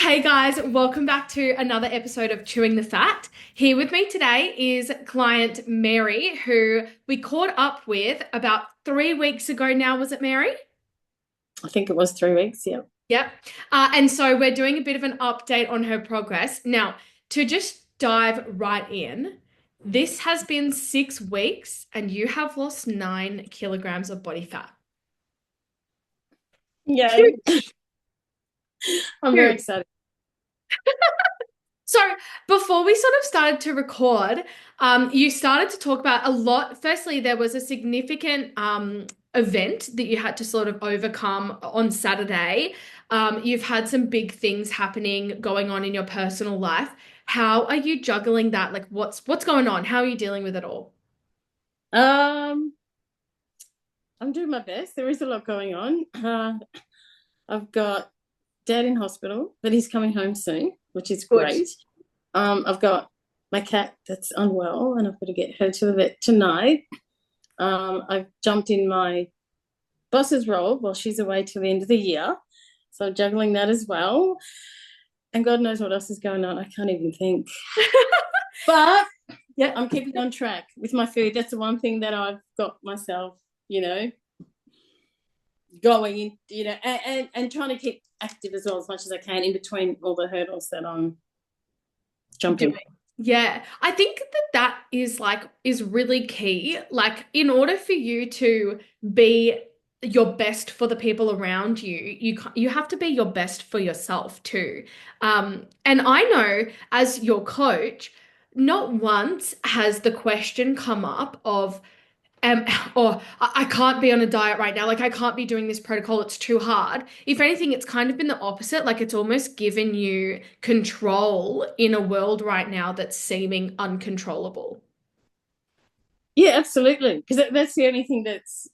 Hey guys, welcome back to another episode of Chewing the Fat. Here with me today is client Mary, who we caught up with about 3 weeks ago now. Was it Mary? I think it was 3 weeks. Yeah. Yep. And so we're doing a bit of an update on her progress. Now, to just dive right in, this has been 6 weeks and you have lost 9 kilograms of body fat. Yay. Huge. I'm very Huge. excited. So before we sort of started to record, you started to talk about a lot. Firstly, there was a significant event that you had to sort of overcome on Saturday. You've had some big things happening going on in your personal life. How are you juggling that? Like, what's going on? How are you dealing with it all? Um, I'm doing my best. There is a lot going on. I've got dad in hospital, but he's coming home soon, which is Good. great. I've got my cat that's unwell, and I've got to get her to the vet tonight. I've jumped in my boss's role while she's away till the end of the year, so I'm juggling that as well. And God knows what else is going on. I can't even think. But Yeah. I'm keeping on track with my food. That's the one thing that I've got myself, you know, going in, and trying to keep active as well as much as I can in between all the hurdles that I'm Doing. jumping. Yeah, I think that that is really key. Like in order for you to be your best for the people around you, you have to be your best for yourself too. And I know as your coach, not once has the question come up of um, or I can't be on a diet right now. Like I can't be doing this protocol. It's too hard. If anything, it's kind of been the opposite. Like it's almost given you control in a world right now that's seeming uncontrollable. Yeah, absolutely. Because that's the only thing that's,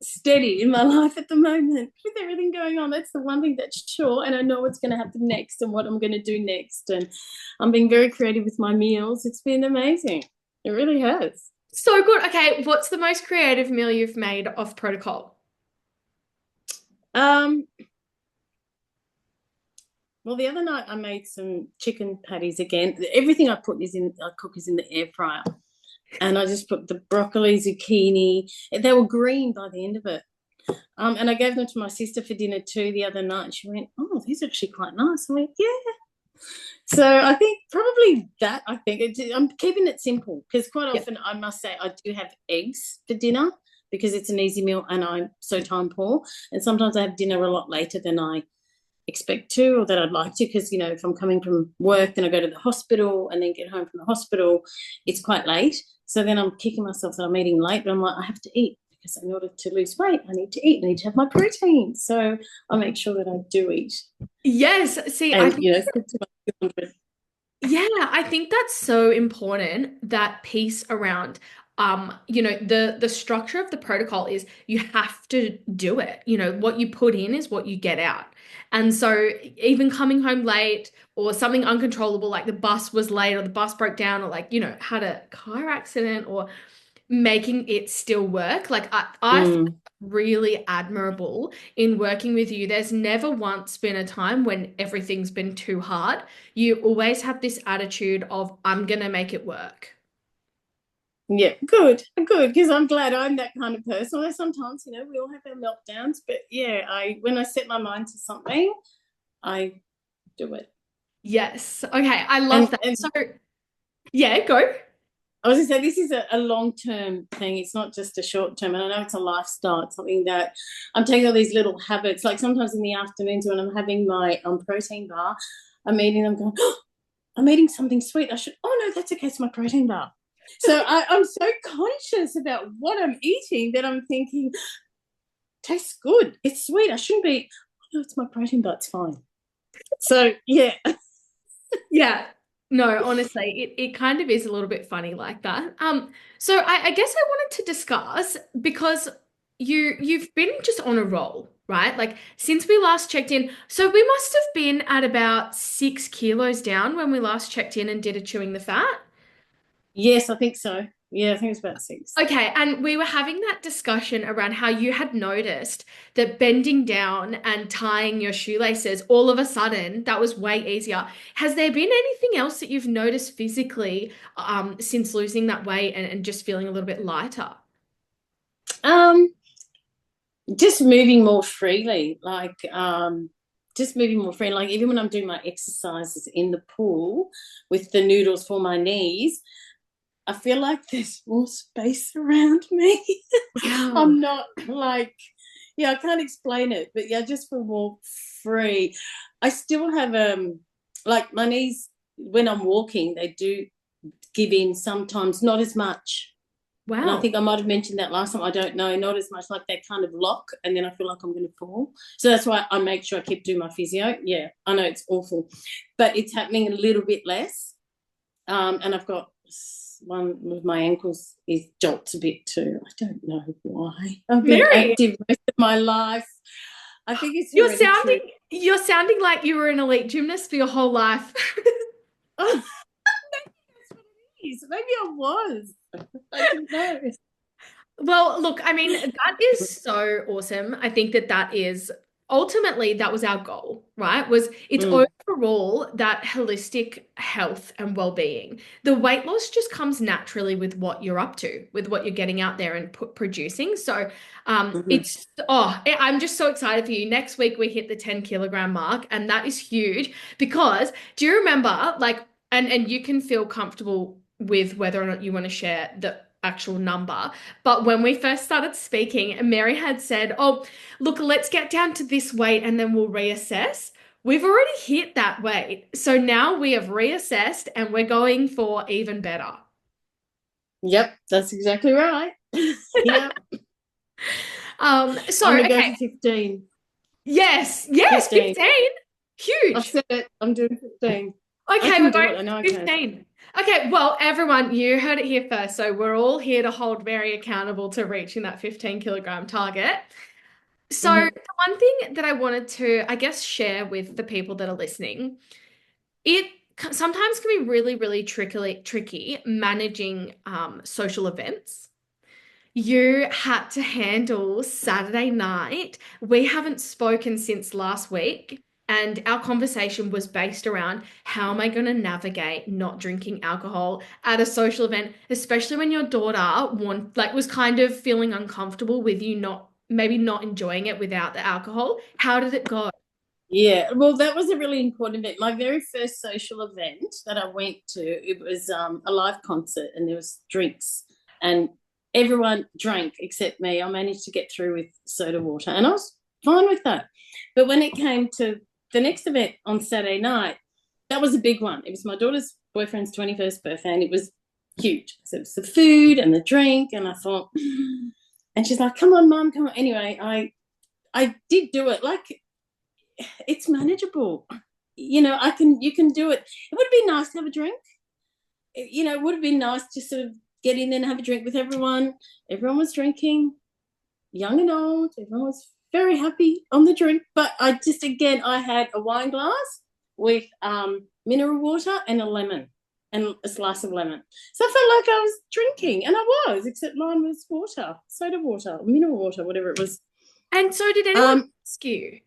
steady in my life at the moment with everything going on. That's the one thing that's sure. And I know what's going to happen next and what I'm going to do next. And I'm being very creative with my meals. It's been amazing. It really has. So good. Okay, what's the most creative meal you've made off protocol? Um, Well, the other night I made some chicken patties again. Everything I cook is in the air fryer. And I just put the broccoli, zucchini. They were green by the end of it. And I gave them to my sister for dinner too the other night. She went, "Oh, these are actually quite nice." I went, "Yeah." So I think probably that. I'm keeping it simple because quite Yeah. often I must say I do have eggs for dinner because it's an easy meal and I'm so time poor. And sometimes I have dinner a lot later than I expect to or that I'd like to because if I'm coming from work then I go to the hospital and then get home from the hospital it's quite late, so then I'm kicking myself that I'm eating late, but I'm like I have to eat because in order to lose weight I need to eat, I need to have my protein, so I make sure that I do eat Yes. See, I and think stick to my 200. yeah, I think that's so important, that piece around the structure of the protocol is you have to do it. What you put in is what you get out. And so even coming home late or something uncontrollable like the bus was late or the bus broke down or like, had a car accident or making it still work. Like I find Mm. really admirable in working with you. There's never once been a time when everything's been too hard. You always have this attitude of, I'm gonna make it work. Yeah, good, because I'm glad I'm that kind of person. Although sometimes, we all have our meltdowns, but yeah, I when I set my mind to something, I do it. Yes. Okay, I love And that. So yeah, go. I was going to say, this is a long term thing. It's not just a short term. And I know it's a lifestyle. It's something that I'm taking all these little habits. Like sometimes in the afternoons when I'm having my protein bar, I'm eating them going, oh, I'm eating something sweet. I should, oh no, that's okay. It's my protein bar. So I'm so conscious about what I'm eating that I'm thinking, tastes good. It's sweet. I shouldn't be, oh no, it's my protein bar. It's fine. So yeah. Yeah. No, honestly, it kind of is a little bit funny like that. So I guess I wanted to discuss because you've been just on a roll, right? Like since we last checked in, so we must have been at about 6 kilos down when we last checked in and did a chewing the fat. Yes, I think so. Yeah, I think it was about 6. Okay, and we were having that discussion around how you had noticed that bending down and tying your shoelaces, all of a sudden, that was way easier. Has there been anything else that you've noticed physically since losing that weight and just feeling a little bit lighter? Um, just moving more freely, like just moving more freely. Like even when I'm doing my exercises in the pool with the noodles for my knees, I feel like there's more space around me. Wow. I'm not like, yeah, I can't explain it, but yeah, I just feel more free. I still have like my knees when I'm walking, they do give in sometimes, not as much. And I Wow. think I might have mentioned that last time. I don't know, not as much, like they kind of lock, and then I feel like I'm going to fall. So that's why I make sure I keep doing my physio. Yeah, I know it's awful, but it's happening a little bit less. And I've got one of my ankles is jolts a bit too. I don't know why. I've been Mary, active most of my life. I think it's you're hereditary. sounding you're sounding like you were an elite gymnast for your whole life. Oh, maybe that's what it is. Maybe I was. I don't know. Well, look, I mean, that is so awesome. I think that that is ultimately that was our goal, right? Was it's Mm, overall that holistic health and well-being. The weight loss just comes naturally with what you're up to, with what you're getting out there and producing. So, mhm. it's I'm just so excited for you. Next week we hit the 10 kilogram mark, and that is huge because do you remember and you can feel comfortable with whether or not you want to share the actual number. But when we first started speaking, Mary had said, "Oh, look, let's get down to this weight and then we'll reassess." We've already hit that weight. So now we have reassessed and we're going for even better. Yep, that's exactly right. Yep. So I'm gonna go okay. for 15. Yes, yes, 15. 15. I've Huge. said it. I'm doing 15. I Okay, can we're do going it. I know I for can. 15. Okay, well, everyone, you heard it here first. So we're all here to hold Mary accountable to reaching that 15 kilogram target. So, Mhm. the one thing that I wanted to, I guess, share with the people that are listening, it sometimes can be really, really tricky managing social events. You had to handle Saturday night. We haven't spoken since last week, and our conversation was based around how am I going to navigate not drinking alcohol at a social event, especially when your daughter was kind of feeling uncomfortable with you not maybe not enjoying it without the alcohol. How did it go? Yeah, well, that was a really important event. My very first social event that I went to, it was a live concert, and there was drinks, and everyone drank except me. I managed to get through with soda water, and I was fine with that. But when it came to the next event on Saturday night, that was a big one. It was my daughter's boyfriend's 21st birthday, and it was huge. So it was the food and the drink, and I thought, and she's like, "Come on, mum, come on." Anyway, I did do it. Like it's manageable. You can do it. It would be nice to have a drink. It would have been nice to sort of get in there and have a drink with everyone. Everyone was drinking, young and old. Everyone was very happy on the drink. But I had a wine glass with mineral water and a lemon and a slice of lemon. So I felt like I was drinking, and I was, except mine was water, soda water, mineral water, whatever it was. And so, did anyone Um, ask you?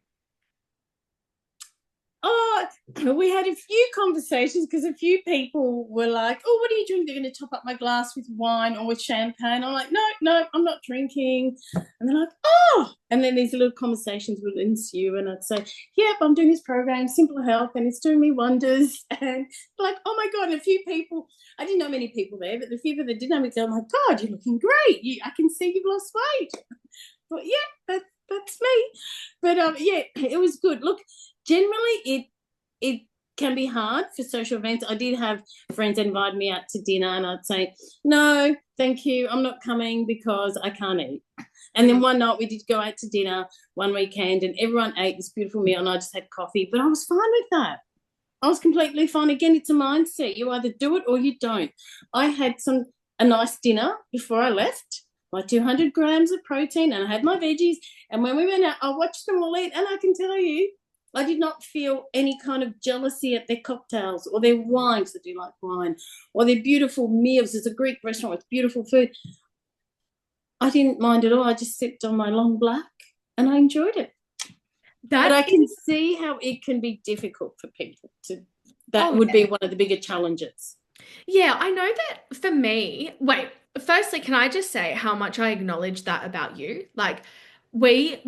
Oh, we had a few conversations because a few people were like, "Oh, what do you drink?" They're going to top up my glass with wine or with champagne. I'm like, "No, no, I'm not drinking." And they're like, "Oh," and then these little conversations would ensue, and I'd say, "Yep, I'm doing this program, Simple Health, and it's doing me wonders." And like, "Oh my god!" And a few people, I didn't know many people there, but the few people that did know me, I'm like, "God, you're looking great. I can see you've lost weight." But yeah, that's me. But yeah, it was good. Look, generally it can be hard for social events. I did have friends invite me out to dinner, and I'd say, "No, thank you, I'm not coming because I can't eat." And then Mm. one night we did go out to dinner one weekend, and everyone ate this beautiful meal, and I just had coffee. But I was fine with that. I was completely fine. Again, it's a mindset. You either do it or you don't. I had a nice dinner before I left, my 200 grams of protein, and I had my veggies. And when we went out, I watched them all eat, and I can tell you, I did not feel any kind of jealousy at their cocktails or their wines. I do like wine, or their beautiful meals. It's a Greek restaurant with beautiful food. I didn't mind at all. I just sipped on my long black and I enjoyed it. But That I is, can see how it can be difficult for people to, that oh would yeah. be one of the bigger challenges. Yeah, I know that for me, wait, firstly, can I just say how much I acknowledge that about you? Like when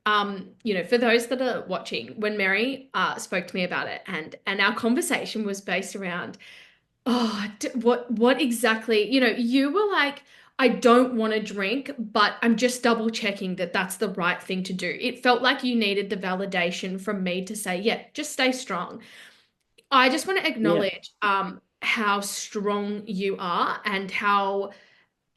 for those that are watching, when Mary spoke to me about it and our conversation was based around what exactly, you were like, I don't want to drink, but I'm just double checking that that's the right thing to do. It felt like you needed the validation from me to say, yeah, just stay strong. I just want to Yeah. acknowledge how strong you are and how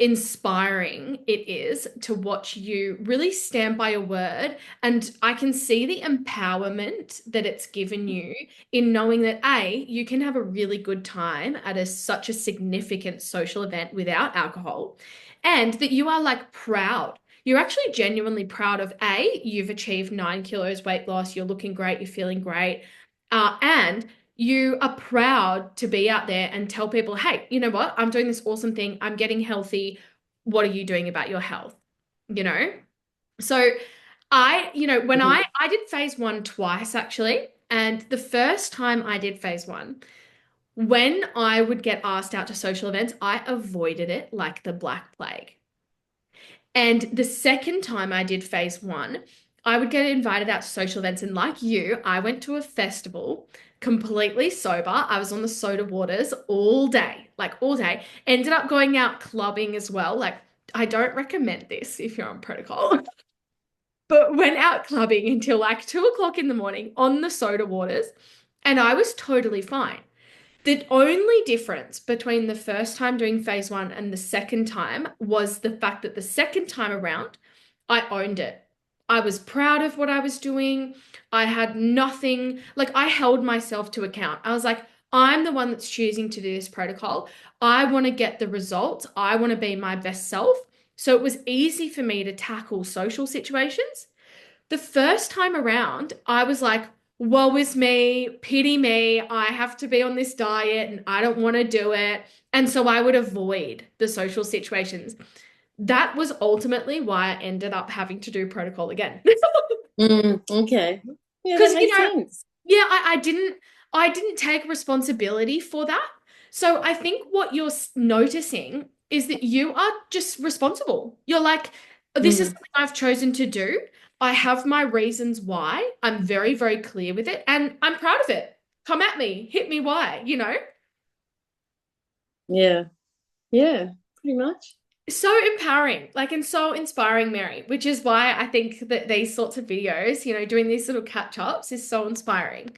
inspiring it is to watch you really stand by your word. And I can see the empowerment that it's given you in knowing that A, you can have a really good time at such a significant social event without alcohol, and that you are like proud. You're actually genuinely proud of A, you've achieved 9 kilos weight loss, you're looking great, you're feeling great. And you are proud to be out there and tell people, hey, you know what? I'm doing this awesome thing. I'm getting healthy. What are you doing about your health? You know? So when Mhm. I did phase one twice actually. And the first time I did phase one, when I would get asked out to social events, I avoided it like the Black Plague. And the second time I did phase one, I would get invited out to social events. And like you, I went to a festival completely sober. I was on the soda waters all day, like all day. Ended up going out clubbing as well. Like, I don't recommend this if you're on protocol, but went out clubbing until like 2 o'clock in the morning on the soda waters. And I was totally fine. The only difference between the first time doing phase one and the second time was the fact that the second time around, I owned it. I was proud of what I was doing. I had nothing, like, I held myself to account. I was like, I'm the one that's choosing to do this protocol. I want to get the results. I want to be my best self. So it was easy for me to tackle social situations. The first time around, I was like, woe is me, pity me. I have to be on this diet and I don't want to do it. And so I would avoid the social situations. That was ultimately why I ended up having to do protocol again. Okay. Yeah, that Because, makes sense. yeah, I didn't take responsibility for that. So I think what you're noticing is that you are just responsible. You're like, this is Mm. something I've chosen to do. I have my reasons why. I'm very, very clear with it, and I'm proud of it. Come at me, hit me why? Yeah. Yeah, pretty much. So empowering, like, and so inspiring, Mary, which is why I think that these sorts of videos, doing these little catch-ups is so inspiring.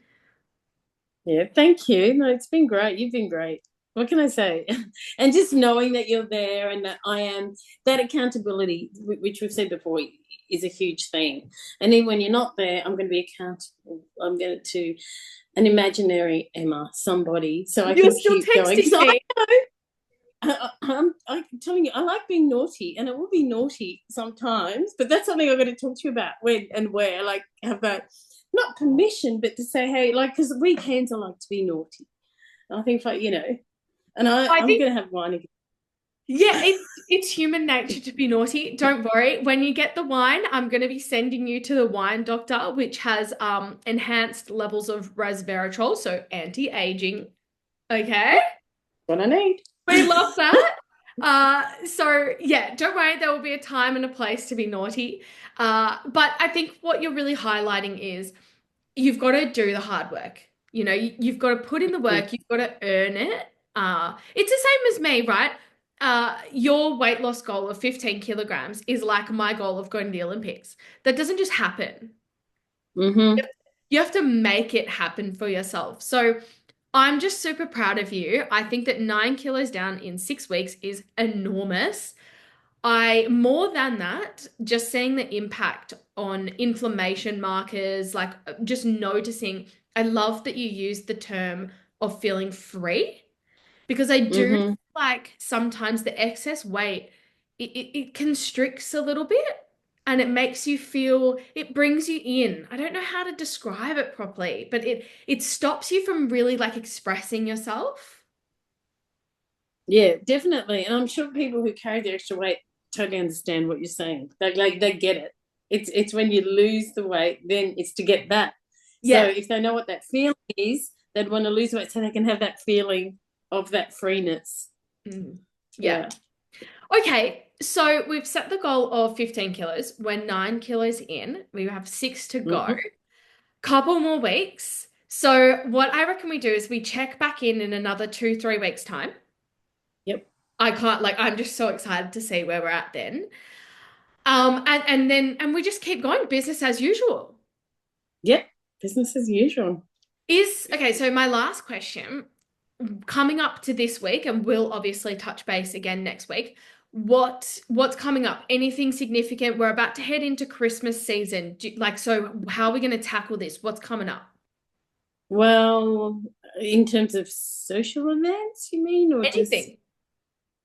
Yeah, thank you. No, it's been great. You've been great. What can I say? And just knowing that you're there and that I am, that accountability, which we've said before, is a huge thing. And then when you're not there, I'm going to be accountable. I'm going to an imaginary Emma, somebody, so I You're can still keep going. texting Because me. I'm telling you, I like being naughty, and I will be naughty sometimes. But that's something I'm going to talk to you about when and where. Like, have that not permission, but to say, hey, like, because weekends I like to be naughty. And I think, like, and I I'm think going to have wine again. Yeah, it's human nature to be naughty. Don't worry. When you get the wine, I'm going to be sending you to the wine doctor, which has enhanced levels of resveratrol, so anti-aging. Okay? What I need. We love that. So yeah, don't worry, there will be a time and a place to be naughty. But I think what you're really highlighting is you've got to do the hard work. You've got to put in the work, you've got to earn it. It's the same as me, right? Your weight loss goal of 15 kilograms is like my goal of going to the Olympics. That doesn't just happen. Mm-hmm. You have to make it happen for yourself. So I'm just super proud of you. I think that 9 kilos down in 6 weeks is enormous. More than that, just seeing the impact on inflammation markers, like just noticing, I love that you used the term of feeling free because I do feel Mm-hmm. like sometimes the excess weight, it constricts a little bit. and it makes you feel, it brings you in. I don't know how to describe it properly, but it stops you from really like expressing yourself. Yeah, definitely. And I'm sure people who carry the extra weight totally understand what you're saying. They get it. It's when you lose the weight, then it's to get back. So Yeah. if they know what that feeling is, they'd want to lose weight so they can have that feeling of that freeness. Mm. Yeah. Yeah. Okay, so we've set the goal of 15 kilos. We're 9 kilos in. We have 6 to go. Hmm. Couple more weeks. So what I reckon we do is we check back in another 2, 3 weeks' time. Yep. I can't like I'm just so excited to see where we're at then. And then and we just keep going, business as usual. Yep. Business as usual. Is okay, so my last question, coming up to this week, and we'll obviously touch base again next week. What's coming up? Anything significant? We're about to head into Christmas season. Like, so how are we going to tackle this? What's coming up? Well, in terms of social events, you mean, or just Anything.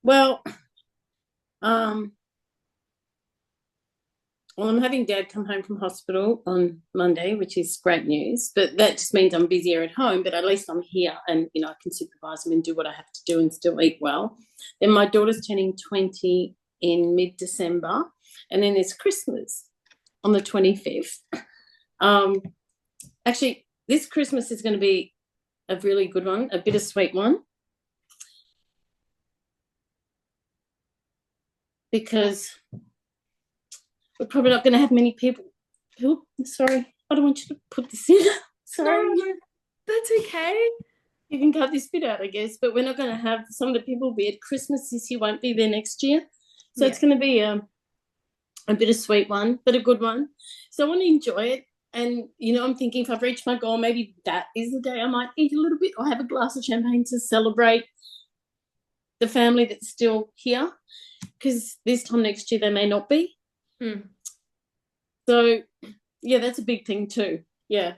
well, um, well, I'm having Dad come home from hospital on Monday, which is great news. But that just means I'm busier at home. But at least I'm here, and I can supervise him and do what I have to do and still eat well. Then my daughter's turning 20 in mid-December, and then there's Christmas on the 25th. Actually, this Christmas is going to be a really good one, a bittersweet one, because we're probably not going to have many people. Oh, sorry, I don't want you to put this in. Sorry. No, that's okay. You can cut this bit out, I guess, but we're not going to have some of the people be at Christmas this year, won't be there next year. So Yeah. it's going to be a bittersweet one, but a good one. So I want to enjoy it. And, I'm thinking if I've reached my goal, maybe that is the day I might eat a little bit or have a glass of champagne to celebrate the family that's still here, because this time next year they may not be. Hmm. So, yeah, that's a big thing too. Yeah.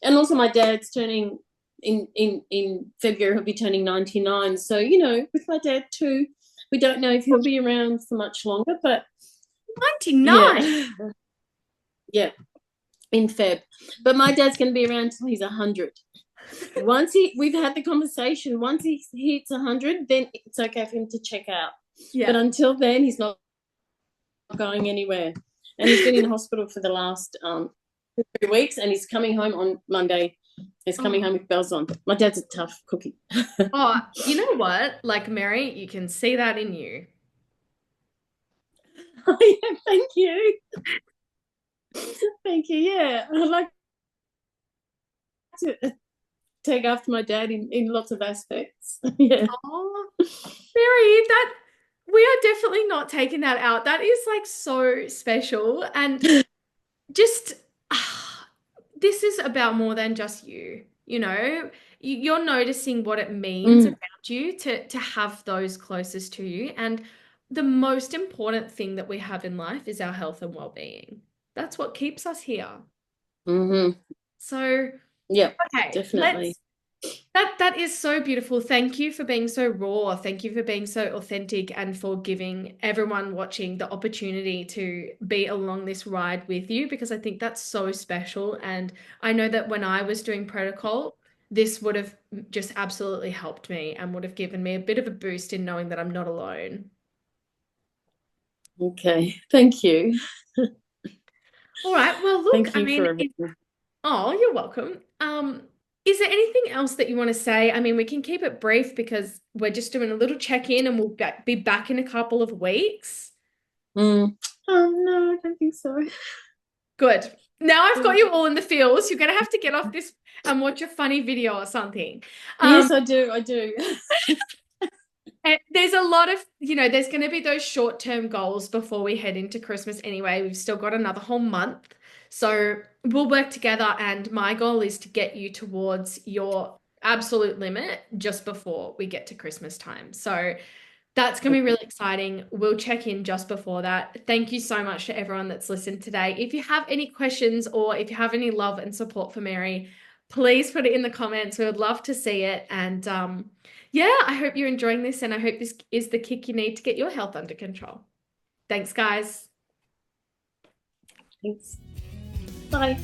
And also my dad's turning in February, he'll be turning 99. So, with my dad too, we don't know if he'll be around for much longer, but 99. yeah. Yeah, in Feb. But my dad's going to be around until he's 100. We've had the conversation, once he hits 100, then it's okay for him to check out. Yeah. But until then, he's not going anywhere. And he's been in hospital for the last 3 weeks, and he's coming home on Monday. He's coming home with bells on. My dad's a tough cookie. Oh, you know what? Like Mary, you can see that in you. Oh, yeah, thank you. Thank you. Yeah, I like to take after my dad in lots of aspects. Yeah. Oh, Mary, that we are definitely not taking that out. That is like so special. And just this is about more than just you. You're noticing what it means Mm. around you to have those closest to you. And the most important thing that we have in life is our health and well-being. That's what keeps us here. Hmm. So, Yeah, okay, definitely. that is so beautiful. Thank you for being so raw. Thank you for being so authentic and for giving everyone watching the opportunity to be along this ride with you, because I think that's so special. And I know that when I was doing protocol, this would have just absolutely helped me and would have given me a bit of a boost in knowing that I'm not alone. Okay, thank you. All right. Well, look, Thank I you mean, for everything. oh, you're welcome. Is there anything else that you want to say? I mean, we can keep it brief because we're just doing a little check-in and we'll be back in a couple of weeks. Mm. Oh, no, I don't think so. Good. Now I've got you all in the feels. You're going to have to get off this and watch a funny video or something. Yes, I do. I do. And there's a lot of, there's going to be those short-term goals before we head into Christmas anyway. We've still got another whole month. So we'll work together, and my goal is to get you towards your absolute limit just before we get to Christmas time. So that's going to be really exciting. We'll check in just before that. Thank you so much to everyone that's listened today. If you have any questions or if you have any love and support for Mary, please put it in the comments. We would love to see it. And yeah, I hope you're enjoying this, and I hope this is the kick you need to get your health under control. Thanks, guys. Thanks. Bye.